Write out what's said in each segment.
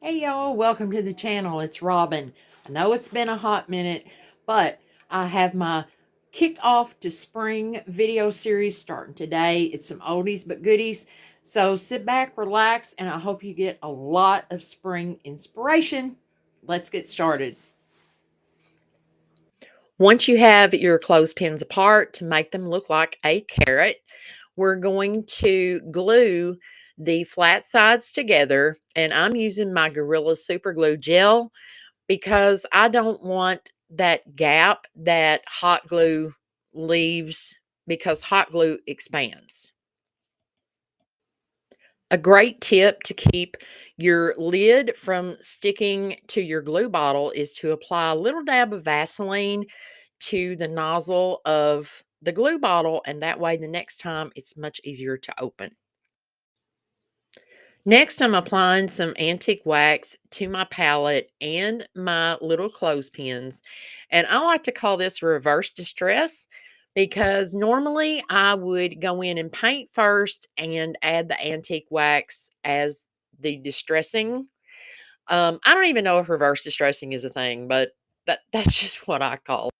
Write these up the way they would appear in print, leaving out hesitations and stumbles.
Hey y'all, welcome to the channel. It's Robin. I know it's been a hot minute, but I have my kick off to spring video series starting today. It's some oldies but goodies. So sit back, relax, and I hope you get a lot of spring inspiration. Let's get started. Once you have your clothespins apart to make them look like a carrot, we're going to glue the flat sides together, and I'm using my Gorilla Super Glue Gel because I don't want that gap that hot glue leaves because hot glue expands. A great tip to keep your lid from sticking to your glue bottle is to apply a little dab of Vaseline to the nozzle of the glue bottle, and that way the next time it's much easier to open. Next, I'm applying some antique wax to my palette and my little clothespins. And I like to call this reverse distress because normally I would go in and paint first and add the antique wax as the distressing. I don't even know if reverse distressing is a thing, but that's just what I call it.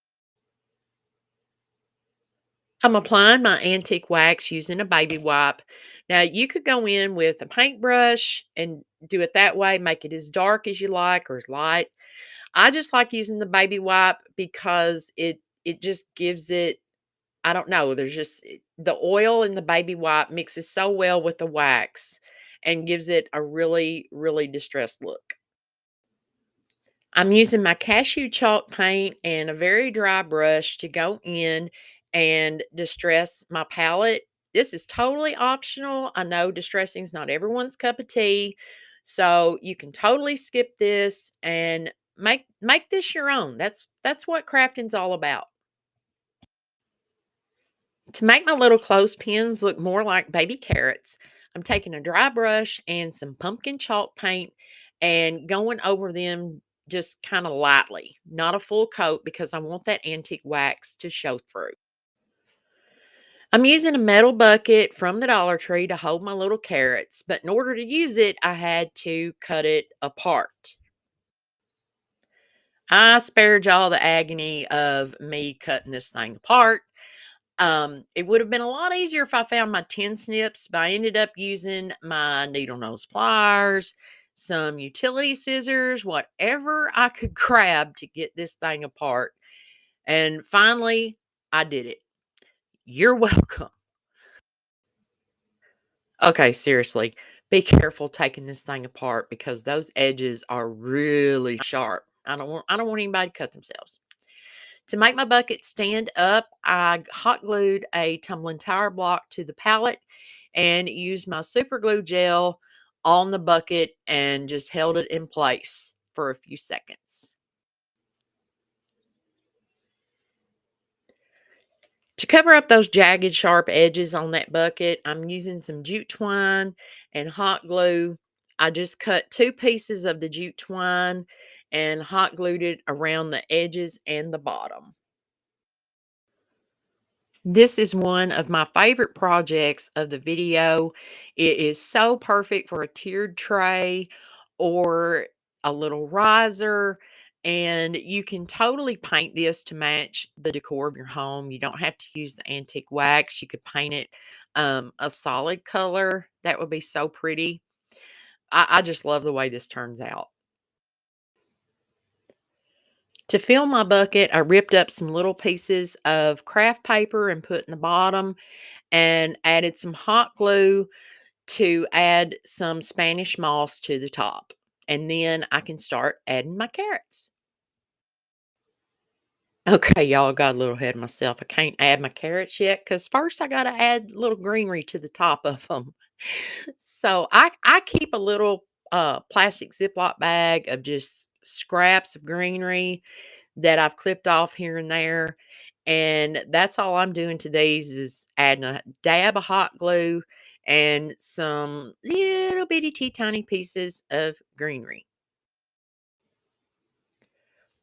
I'm applying my antique wax using a baby wipe. Now, you could go in with a paintbrush and do it that way, make it as dark as you like or as light. I just like using the baby wipe because it just gives it, I don't know, there's just the oil in the baby wipe mixes so well with the wax and gives it a really, really distressed look. I'm using my cashew chalk paint and a very dry brush to go in and distress my palette. This is totally optional. I know distressing is not everyone's cup of tea, so you can totally skip this and make this your own. That's what crafting's all about. To make my little clothespins look more like baby carrots, I'm taking a dry brush and some pumpkin chalk paint and going over them just kind of lightly, not a full coat because I want that antique wax to show through. I'm using a metal bucket from the Dollar Tree to hold my little carrots, but in order to use it, I had to cut it apart. I spared y'all the agony of me cutting this thing apart. It would have been a lot easier if I found my tin snips, but I ended up using my needle nose pliers, some utility scissors, whatever I could grab to get this thing apart. And finally, I did it. You're welcome. Okay, seriously, be careful taking this thing apart because those edges are really sharp. I don't want anybody to cut themselves. To make my bucket stand up, I hot glued a tumbling tire block to the pallet and used my super glue gel on the bucket and just held it in place for a few seconds. To cover up those jagged, sharp edges on that bucket, I'm using some jute twine and hot glue. I just cut two pieces of the jute twine and hot glued it around the edges and the bottom. This is one of my favorite projects of the video. It is so perfect for a tiered tray or a little riser, and you can totally paint this to match the decor of your home. You don't have to use the antique wax. You could paint it a solid color. That would be so pretty. I just love the way this turns out. To fill my bucket, I ripped up some little pieces of craft paper and put in the bottom and added some hot glue to add some Spanish moss to the top. And then I can start adding my carrots. Okay, y'all, got a little ahead of myself. I can't add my carrots yet because first I got to add a little greenery to the top of them. So I keep a little plastic Ziploc bag of just scraps of greenery that I've clipped off here and there. And that's all I'm doing today is adding a dab of hot glue and some little bitty tiny pieces of greenery.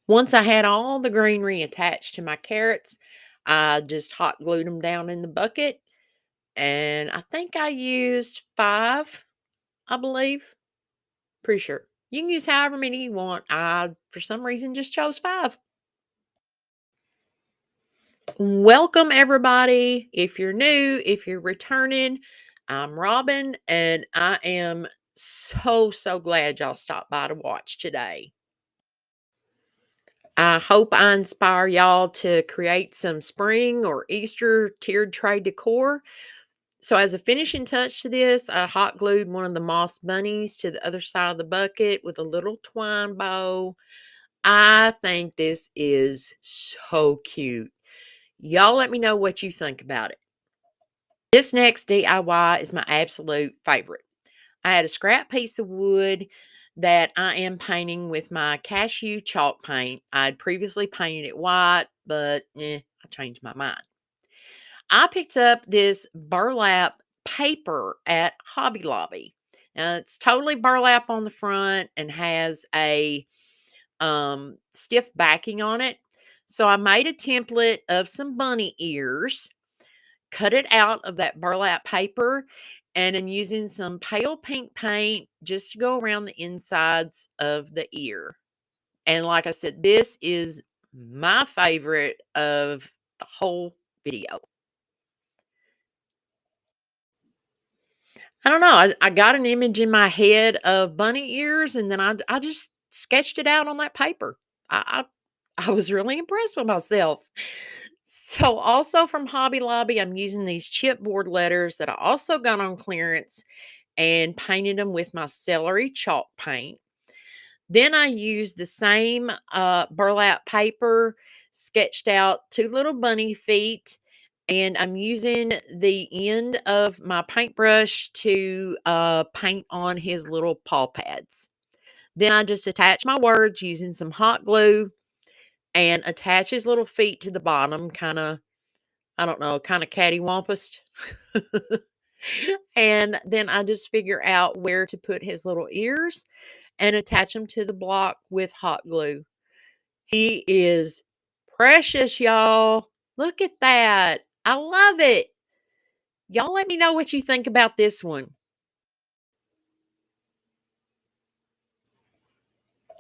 Once I had all the greenery attached to my carrots, I just hot glued them down in the bucket. And I think I used 5, I believe. Pretty sure. You can use however many you want. I, for some reason, just chose 5. Welcome, everybody. If you're new, if you're returning, I'm Robin, and I am so glad y'all stopped by to watch today. I hope I inspire y'all to create some spring or Easter tiered tray decor. So, as a finishing touch to this, I hot glued one of the moss bunnies to the other side of the bucket with a little twine bow. I think this is so cute. Y'all let me know what you think about it. This next DIY is my absolute favorite. I had a scrap piece of wood that I am painting with my cashew chalk paint. I'd previously painted it white, but I changed my mind. I picked up this burlap paper at Hobby Lobby. Now it's totally burlap on the front and has a stiff backing on it. So I made a template of some bunny ears, cut it out of that burlap paper, and I'm using some pale pink paint just to go around the insides of the ear. And like I said, this is my favorite of the whole video. I don't know. I got an image in my head of bunny ears, and then I just sketched it out on that paper. I was really impressed with myself. So, also from Hobby Lobby, I'm using these chipboard letters that I also got on clearance and painted them with my celery chalk paint. Then I used the same burlap paper, sketched out 2 little bunny feet, and I'm using the end of my paintbrush to paint on his little paw pads. Then I just attach my words using some hot glue and attach his little feet to the bottom, kind of, I don't know, kind of cattywampus. And then I just figure out where to put his little ears and attach them to the block with hot glue. He is precious, y'all. Look at that. I love it. Y'all let me know what you think about this one.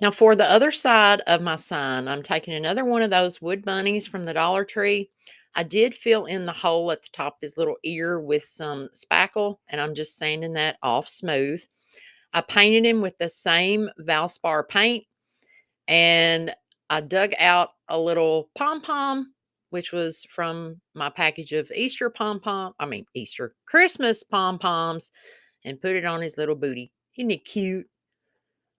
Now, for the other side of my sign, I'm taking another one of those wood bunnies from the Dollar Tree. I did fill in the hole at the top of his little ear with some spackle, and I'm just sanding that off smooth. I painted him with the same Valspar paint, and I dug out a little pom-pom, which was from my package of Christmas pom-poms, and put it on his little booty. Isn't it cute?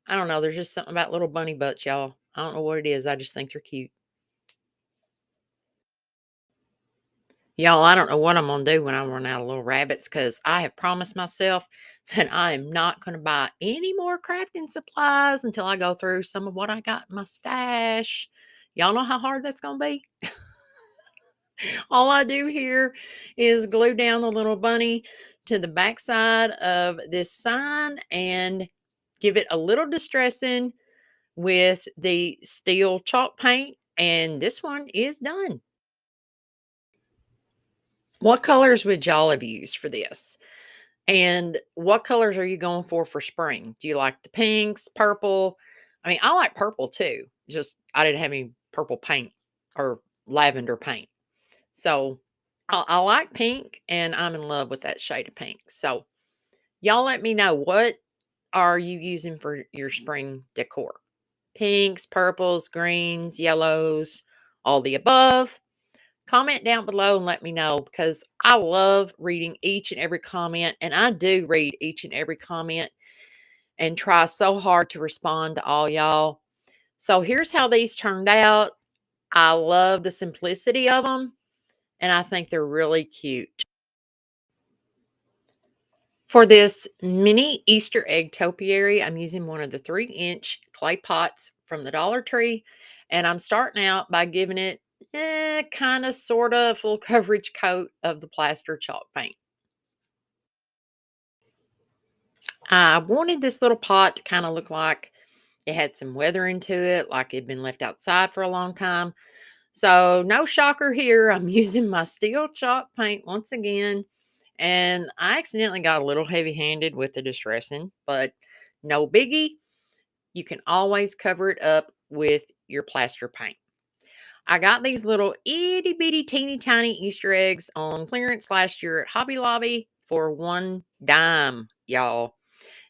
I don't know, there's just something about little bunny butts, y'all. I don't know what it is, I just think they're cute. Y'all, I don't know what I'm gonna do when I run out of little rabbits, because I have promised myself that I am not gonna buy any more crafting supplies until I go through some of what I got in my stash. Y'all know how hard that's gonna be? All I do here is glue down the little bunny to the backside of this sign and give it a little distressing with the steel chalk paint, and this one is done. What colors would y'all have used for this? And what colors are you going for spring? Do you like the pinks, purple? I mean, I like purple too. Just I didn't have any purple paint or lavender paint. So I like pink, and I'm in love with that shade of pink. So y'all let me know, what are you using for your spring decor? Pinks, purples, greens, yellows, all the above. Comment down below and let me know, because I love reading each and every comment, and I do read each and every comment and try so hard to respond to all y'all. So here's how these turned out. I love the simplicity of them, and I think they're really cute. For this mini Easter egg topiary, I'm using one of the 3-inch clay pots from the Dollar Tree, and I'm starting out by giving it kind of sort of full coverage coat of the plaster chalk paint. I wanted this little pot to kind of look like it had some weathering to it, like it'd been left outside for a long time. So, no shocker here, I'm using my steel chalk paint once again. And I accidentally got a little heavy handed with the distressing, but no biggie. you can always cover it up with your plaster paint. I got these little itty bitty teeny tiny Easter eggs on clearance last year at Hobby Lobby for 1 dime, y'all.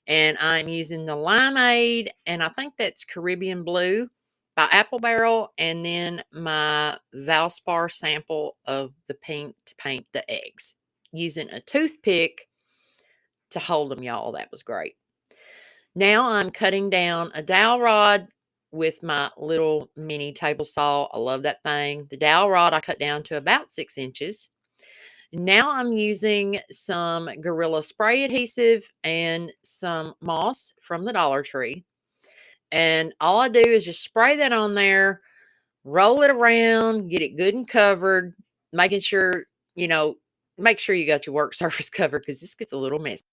And I'm using the Limeade, and I think that's Caribbean Blue by Apple Barrel, and then my Valspar sample of the paint to paint the eggs. Using a toothpick to hold them, y'all. That was great. Now I'm cutting down a dowel rod with my little mini table saw. I love that thing. The dowel rod I cut down to about 6 inches. Now I'm using some Gorilla Spray adhesive and some moss from the Dollar Tree. And all I do is just spray that on there, roll it around, get it good and covered, making sure, you know, make sure you got your work surface covered because this gets a little messy.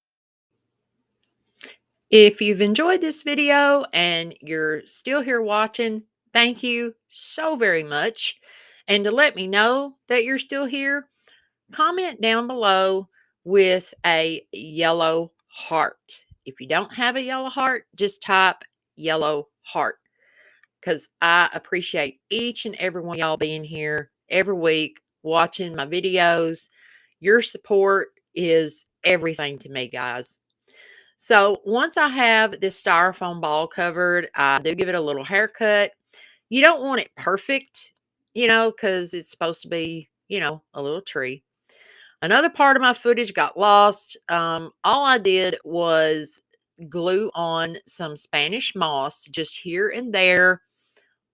If you've enjoyed this video and you're still here watching, thank you so very much. And to let me know that you're still here, comment down below with a yellow heart. If you don't have a yellow heart, just type yellow heart because I appreciate each and every one of y'all being here every week watching my videos. Your support is everything to me, guys. So once I have this styrofoam ball covered, I do give it a little haircut. You don't want it perfect, because it's supposed to be, a little tree. Another part of my footage got lost. All I did was glue on some Spanish moss just here and there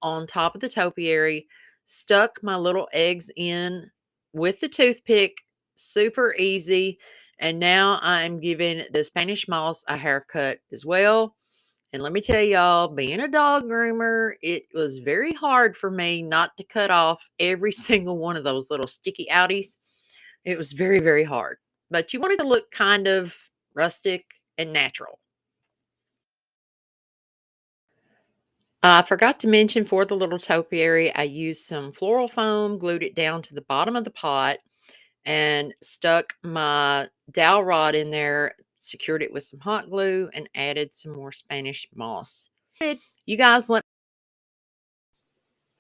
on top of the topiary, stuck my little eggs in with the toothpick, super easy. And now I'm giving the Spanish moss a haircut as well. And let me tell y'all, being a dog groomer, it was very hard for me not to cut off every single one of those little sticky outies. It was very, very hard. But you wanted to look kind of rustic and natural. I forgot to mention for the little topiary, I used some floral foam, glued it down to the bottom of the pot, and stuck my dowel rod in there, secured it with some hot glue, and added some more Spanish moss. You guys,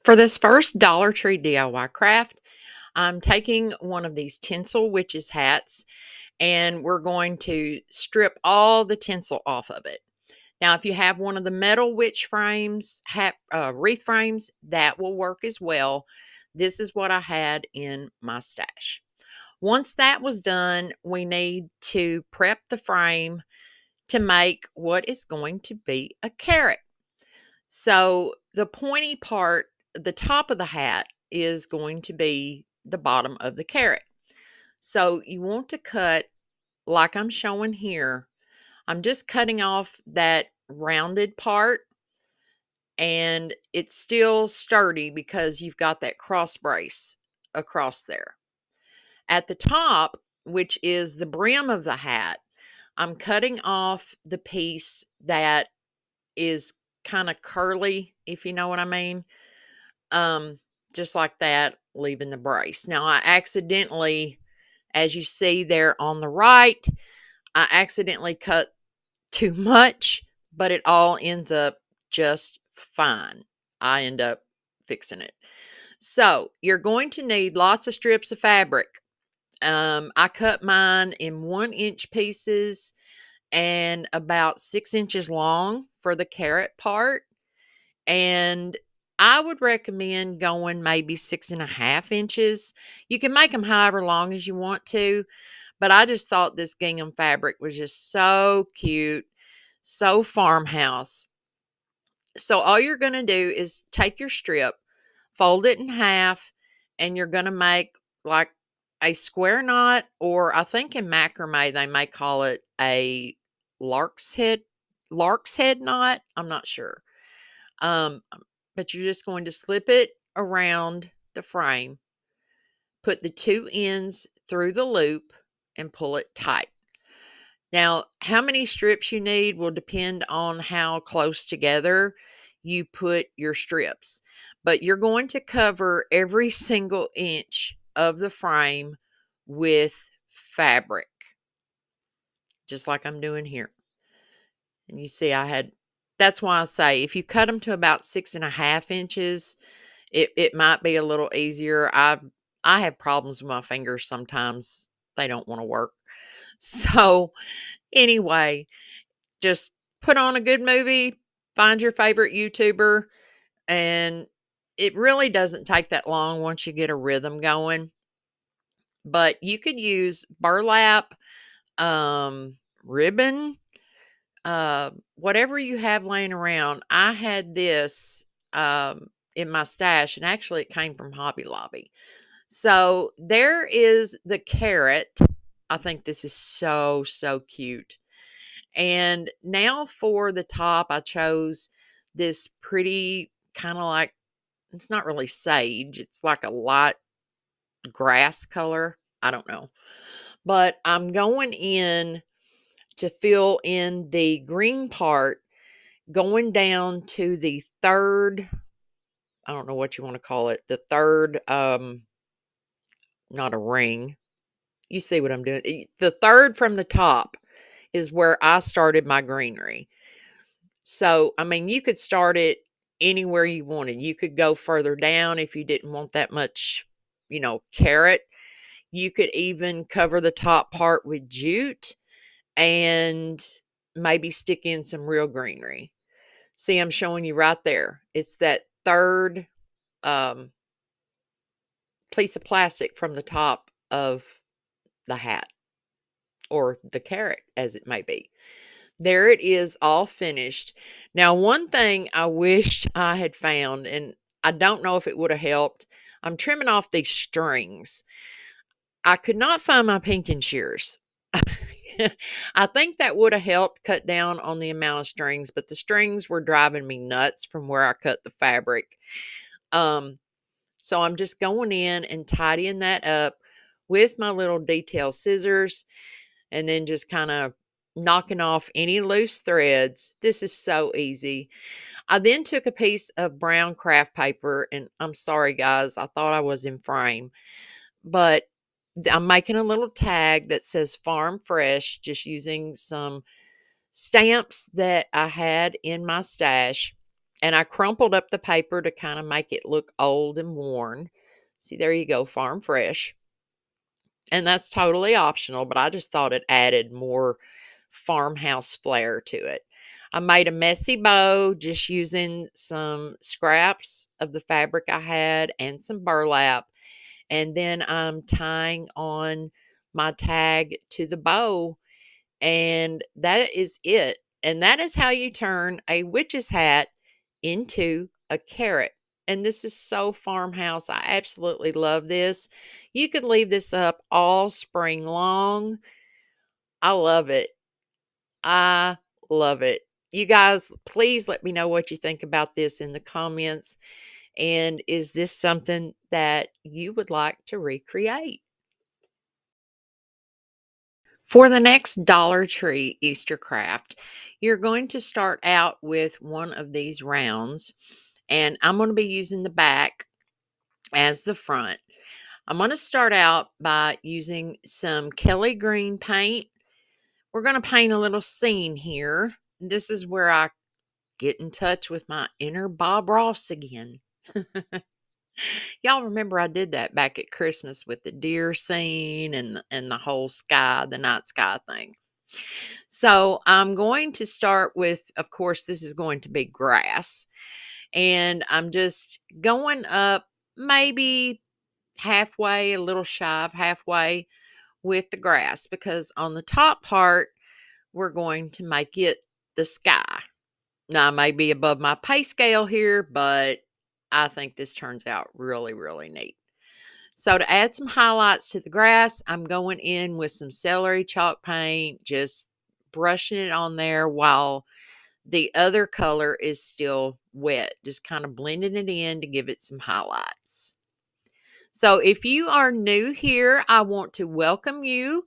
for this first Dollar Tree DIY craft, I'm taking one of these tinsel witches hats, and we're going to strip all the tinsel off of it. Now, if you have one of the metal witch frames, wreath frames, that will work as well. This is what I had in my stash. Once that was done, we need to prep the frame to make what is going to be a carrot. So the pointy part, the top of the hat, is going to be the bottom of the carrot. So you want to cut like I'm showing here. I'm just cutting off that rounded part, and it's still sturdy because you've got that cross brace across there. At the top, which is the brim of the hat, I'm cutting off the piece that is kind of curly, if you know what I mean. Just like that, leaving the brace. Now, I accidentally, as you see there on the right, I accidentally cut too much, but it all ends up just fine. I end up fixing it. So you're going to need lots of strips of fabric. I cut mine in 1-inch pieces and about 6 inches long for the carrot part. And I would recommend going maybe 6.5 inches. You can make them however long as you want to, but I just thought this gingham fabric was just so cute, so farmhouse. So all you're going to do is take your strip, fold it in half, and you're going to make like a square knot, or I think in macrame they may call it a lark's head knot. I'm not sure. Um, but you're just going to slip it around the frame, put the two ends through the loop, and pull it tight. Now, how many strips you need will depend on how close together you put your strips. But you're going to cover every single inch of the frame with fabric, just like I'm doing here. And you see I had That's why I say if you cut them to about 6.5 inches, it might be a little easier. I have problems with my fingers sometimes. They don't want to work. So anyway, just put on a good movie, find your favorite YouTuber, and it really doesn't take that long once you get a rhythm going. But you could use burlap, ribbon, whatever you have laying around. I had this in my stash, and actually it came from Hobby Lobby. So there is the carrot. I think this is so, so cute. And now for the top, I chose this pretty kind of like, it's not really sage, it's like a light grass color. I don't know. But I'm going in to fill in the green part, going down to the third, I don't know what you want to call it, the third, not a ring. You see what I'm doing? The third from the top is where I started my greenery. So, I mean, you could start it anywhere you wanted. You could go further down if you didn't want that much, carrot. You could even cover the top part with jute and maybe stick in some real greenery. See, I'm showing you right there. It's that third um, piece of plastic from the top of the hat or the carrot, as it may be. There it is, all finished. Now, one thing I wished I had found, and I don't know if it would have helped, I'm trimming off these strings. I could not find my pinking shears. I think that would have helped cut down on the amount of strings, but the strings were driving me nuts from where I cut the fabric. So I'm just going in and tidying that up with my little detail scissors and then just kind of knocking off any loose threads. This is so easy. I then took a piece of brown craft paper, and I'm sorry guys, I thought I was in frame, but I'm making a little tag that says farm fresh, just using some stamps that I had in my stash. And I crumpled up the paper to kind of make it look old and worn. See, there you go, farm fresh. And that's totally optional, but I just thought it added more farmhouse flair to it. I made a messy bow just using some scraps of the fabric I had and some burlap. And then I'm tying on my tag to the bow, and that is it. And that is how you turn a witch's hat into a carrot. And this is so farmhouse. I absolutely love this. You could leave this up all spring long. I love it. I love it. You guys, please let me know what you think about this in the comments. And is this something that you would like to recreate? For the next Dollar Tree Easter craft, you're going to start out with one of these rounds, and I'm going to be using the back as the front. I'm going to start out by using some Kelly green paint. We're going to paint a little scene here. This is where I get in touch with my inner Bob Ross again. Y'all remember I did that back at Christmas with the deer scene and the whole sky, the night sky thing. So I'm going to start with, of course, this is going to be grass. And I'm just going up maybe halfway, a little shy of halfway with the grass, because on the top part, we're going to make it the sky. Now, I may be above my pay scale here, but I think this turns out really, really neat. So to add some highlights to the grass, I'm going in with some celery chalk paint, just brushing it on there while the other color is still wet, just kind of blending it in to give it some highlights. So if you are new here, I want to welcome you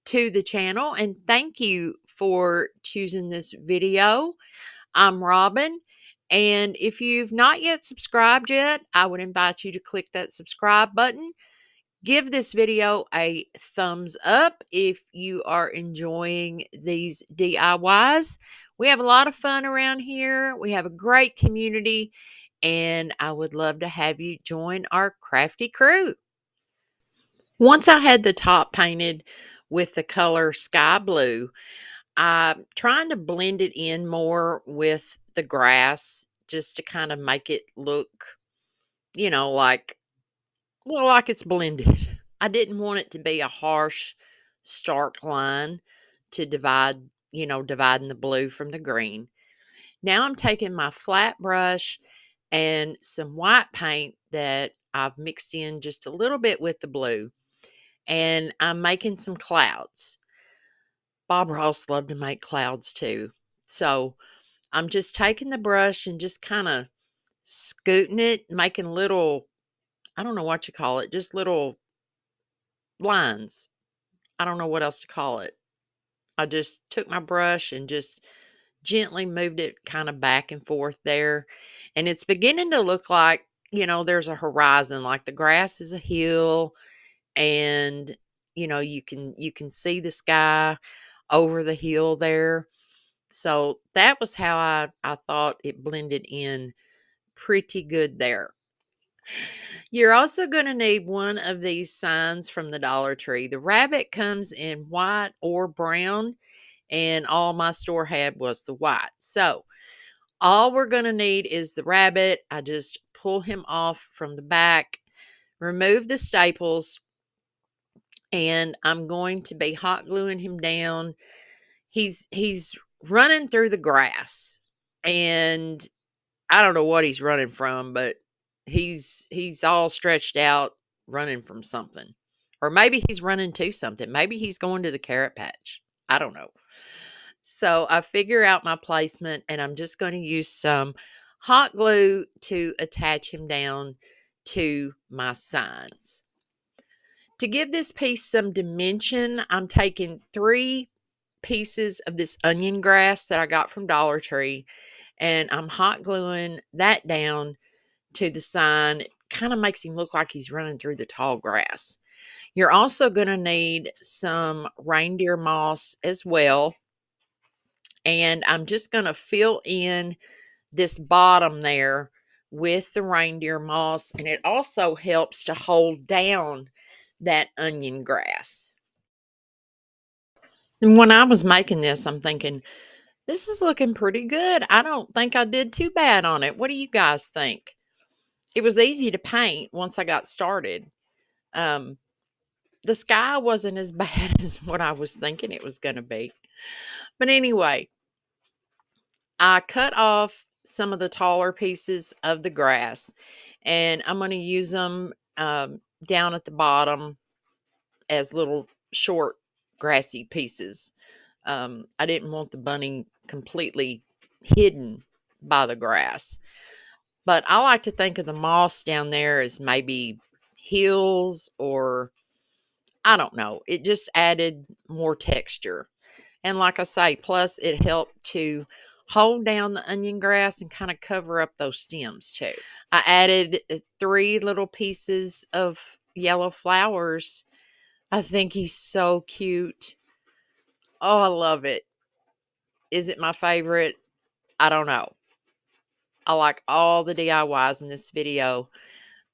to the channel and thank you for choosing this video. I'm Robin, and if you've not yet subscribed yet, I would invite you to click that subscribe button. Give this video a thumbs up if you are enjoying these DIYs. We have a lot of fun around here. We have a great community, and I would love to have you join our crafty crew. Once I had the top painted with the color sky blue, I'm trying to blend it in more with the grass just to kind of make it look, like, well, like it's blended. I didn't want it to be a harsh, stark line to dividing the blue from the green. Now I'm taking my flat brush and some white paint that I've mixed in just a little bit with the blue, and I'm making some clouds. Bob Ross loved to make clouds too. So I'm just taking the brush and just kind of scooting it, making little, I don't know what you call it, just little lines. I don't know what else to call it. I just took my brush and just gently moved it kind of back and forth there. And it's beginning to look like, there's a horizon, like the grass is a hill, and you can see the sky over the hill there. So that was how I thought it blended in pretty good there. You're also going to need one of these signs from the Dollar Tree. The rabbit comes in white or brown, and all my store had was the white. So all we're going to need is the rabbit. I just pull him off from the back, remove the staples, and I'm going to be hot gluing him down. He's running through the grass, and I don't know what he's running from, but he's all stretched out running from something. Or maybe he's running to something. Maybe he's going to the carrot patch. I don't know. So I figure out my placement, and I'm just going to use some hot glue to attach him down to my signs. To give this piece some dimension, I'm taking 3 pieces of this onion grass that I got from Dollar Tree, and I'm hot gluing that down to the sign. It kind of makes him look like he's running through the tall grass. You're also going to need some reindeer moss as well. And I'm just going to fill in this bottom there with the reindeer moss. And it also helps to hold down that onion grass. And when I was making this, I'm thinking, this is looking pretty good. I don't think I did too bad on it. What do you guys think? It was easy to paint once I got started. Um, the sky wasn't as bad as what I was thinking it was going to be. But anyway, I cut off some of the taller pieces of the grass, and I'm going to use them down at the bottom as little short grassy pieces. I didn't want the bunny completely hidden by the grass. But I like to think of the moss down there as maybe hills, or I don't know. It just added more texture. And like I say, plus it helped to hold down the onion grass and kind of cover up those stems too. I added 3 little pieces of yellow flowers. I think he's so cute. Oh, I love it. Is it my favorite? I don't know. I like all the DIYs in this video.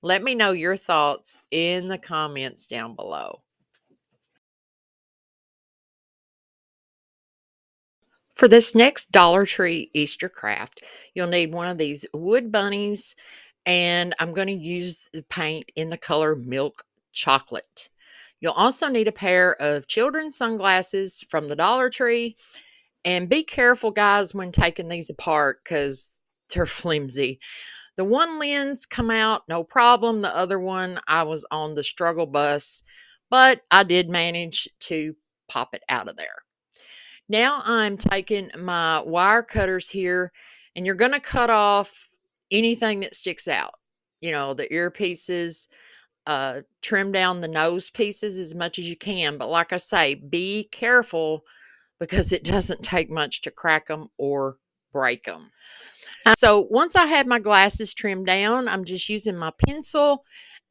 Let me know your thoughts in the comments down below. For this next Dollar Tree Easter craft, you'll need one of these wood bunnies, and I'm going to use the paint in the color Milk Chocolate. You'll also need a pair of children's sunglasses from the Dollar Tree, and be careful, guys, when taking these apart because they're flimsy. The one lens come out no problem. The other one, I was on the struggle bus, but I did manage to pop it out of there. Now I'm taking my wire cutters here, and you're going to cut off anything that sticks out. The earpieces, trim down the nose pieces as much as you can. But like I say, be careful because it doesn't take much to crack them or break them. So once I have my glasses trimmed down, I'm just using my pencil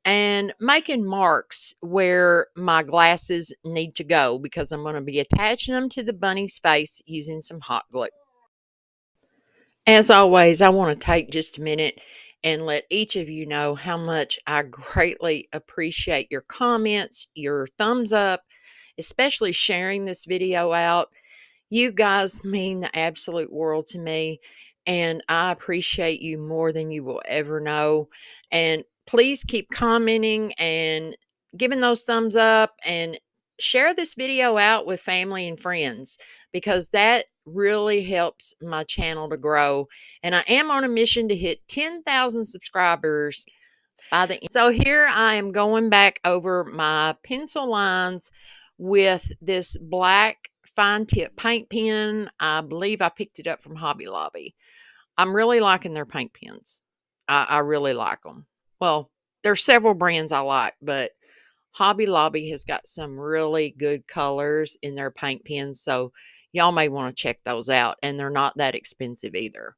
and making marks where my glasses need to go because I'm going to be attaching them to the bunny's face using some hot glue. As always, I want to take just a minute and let each of you know how much I greatly appreciate your comments, your thumbs up, especially sharing this video out. You guys mean the absolute world to me, and I appreciate you more than you will ever know. And please keep commenting and giving those thumbs up and share this video out with family and friends because that really helps my channel to grow. And I am on a mission to hit 10,000 subscribers by the end. So here I am going back over my pencil lines with this black fine tip paint pen. I believe I picked it up from Hobby Lobby. I'm really liking their paint pens. I really like them. Well, there's several brands I like, but Hobby Lobby has got some really good colors in their paint pens. So y'all may want to check those out. And they're not that expensive either.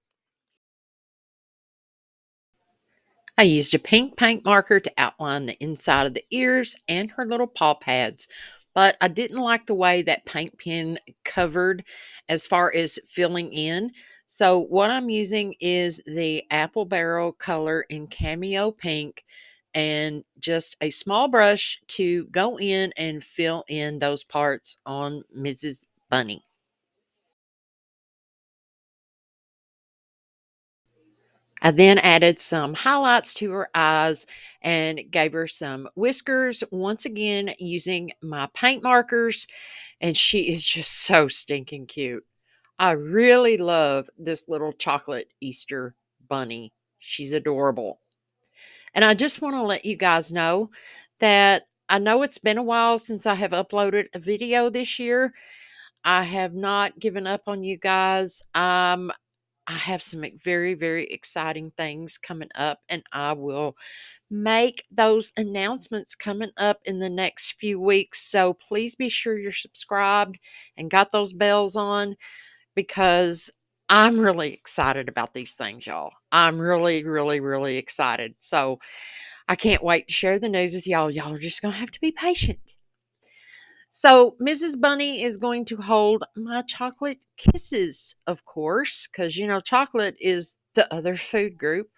I used a pink paint marker to outline the inside of the ears and her little paw pads, but I didn't like the way that paint pen covered as far as filling in. So what I'm using is the apple barrel color in cameo pink and just a small brush to go in and fill in those parts on Mrs. Bunny. I then added some highlights to her eyes and gave her some whiskers, once again using my paint markers, and she is just so stinking cute. I really love this little chocolate Easter bunny. She's adorable. And I just want to let you guys know that I know it's been a while since I have uploaded a video this year. I have not given up on you guys. I have some very, very exciting things coming up, and I will make those announcements coming up in the next few weeks. So please be sure you're subscribed and got those bells on because I'm really excited about these things, y'all. I'm really, really, really excited. So I can't wait to share the news with y'all. Y'all are just going to have to be patient. So, Mrs. Bunny is going to hold my chocolate kisses, of course, because chocolate is the other food group.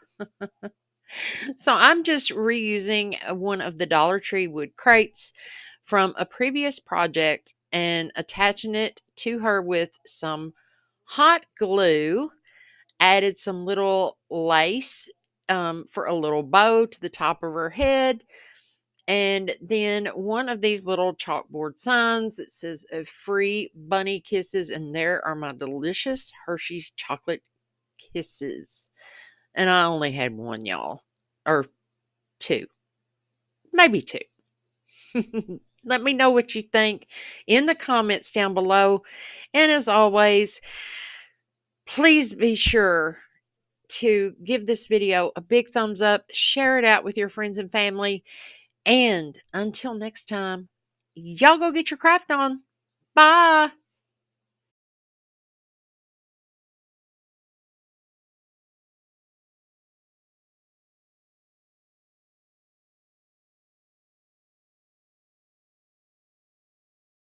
So, I'm just reusing one of the Dollar Tree wood crates from a previous project and attaching it to her with some hot glue, added some little lace for a little bow to the top of her head, and then one of these little chalkboard signs that says free bunny kisses. And there are my delicious Hershey's chocolate kisses. And I only had one, y'all. Or two. Maybe two. Let me know what you think in the comments down below. And as always, please be sure to give this video a big thumbs up, share it out with your friends and family. And until next time, y'all go get your craft on. Bye.